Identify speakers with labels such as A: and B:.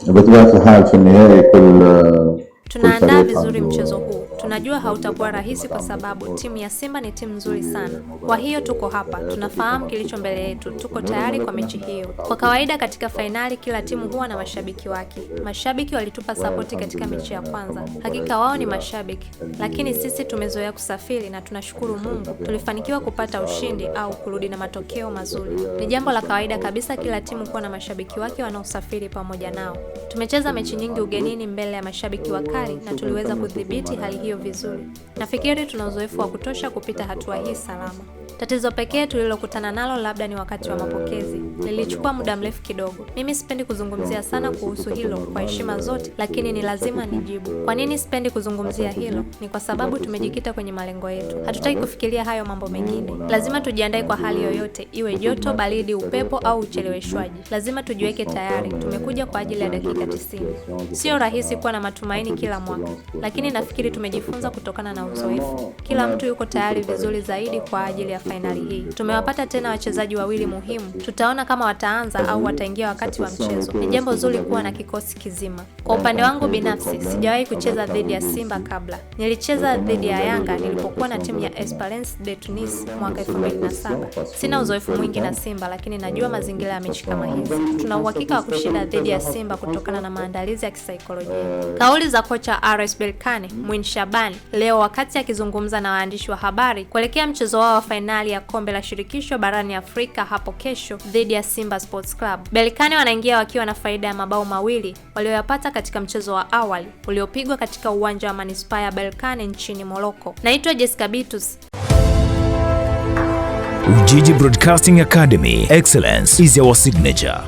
A: بطبيعة الحال في النهاية كل
B: Tunaandaa vizuri mchezo huu. Tunajua hautakuwa rahisi kwa sababu timu ya Simba ni timu nzuri sana. Kwa hiyo tuko hapa, tunafahamu kilicho mbele yetu, tuko tayari kwa mechi hiyo. Kwa kawaida katika fainali kila timu huwa na mashabiki wake. Mashabiki walitupa sapoti katika mechi ya kwanza. Hakika wao ni mashabiki, lakini sisi tumezoea kusafiri na tunashukuru Mungu tulifanikiwa kupata ushindi au kurudi na matokeo mazuri. Ni jambo la kawaida kabisa kila timu kuwa na mashabiki wake wanaosafiri pamoja nao. Tumecheza mechi nyingi ugenini mbele ya mashabiki wakali na tuliweza kudhibiti hali hiyo vizuri. Nafikiri tuna uzoefu wa kutosha kupita hatua hii salama. Tatizo pekee tulilokutana nalo labda ni wakati wa mapokezi. Lilichukua muda mrefu kidogo. Mimi sipendi kuzungumzia sana kuhusu hilo kwa heshima zote, lakini ni lazima nijibu. Kwa nini sipendi kuzungumzia hilo? Ni kwa sababu tumejikita kwenye malengo yetu. Hatutaki kufikiria hayo mambo mengine. Lazima tujiandae kwa hali yoyote, iwe joto, baridi, upepo au ucheleweshwaji. Lazima tujiweke tayari. Tumekuja kwa ajili ya dakika 90. Sio rahisi kuwa na matumaini kila mwaka, lakini nafikiri tumejifunza kutokana na uzoefu. Kila mtu yuko tayari vizuri zaidi kwa ajili ya fainali hii. Tumewapata tena wachezaji wawili muhimu. Tutaona kama wataanza au wataingia wakati wa mchezo. Ni jambo zuri kuwa na kikosi kizima. Kwa upande wangu binafsi, sijawahi kucheza dhidi ya Simba kabla. Nilicheza dhidi ya Yanga nilipokuwa na timu ya Esperance de Tunis mwaka 2007. Sina uzoefu mwingi na Simba, lakini najua mazingira ya mechi kama hizi. Tuna uhakika wa kushinda dhidi ya Simba kutokana na maandalizi ya kisaikolojia. Kauli za kocha RS Berkane Mwin Shabani leo wakati akizungumza na waandishi wa habari kuelekea mchezo wao wa fainali ya kombe la shirikisho barani Afrika hapo kesho dhidi ya Simba Sports Club. Berkane wanaingia wakiwa na faida ya mabao mawili walioyapata katika mchezo wa awali uliopigwa katika uwanja wa Manispaa ya Berkane nchini Morocco. Naitwa Jessica Bitus.
C: Ujiji Broadcasting Academy, excellence is our signature.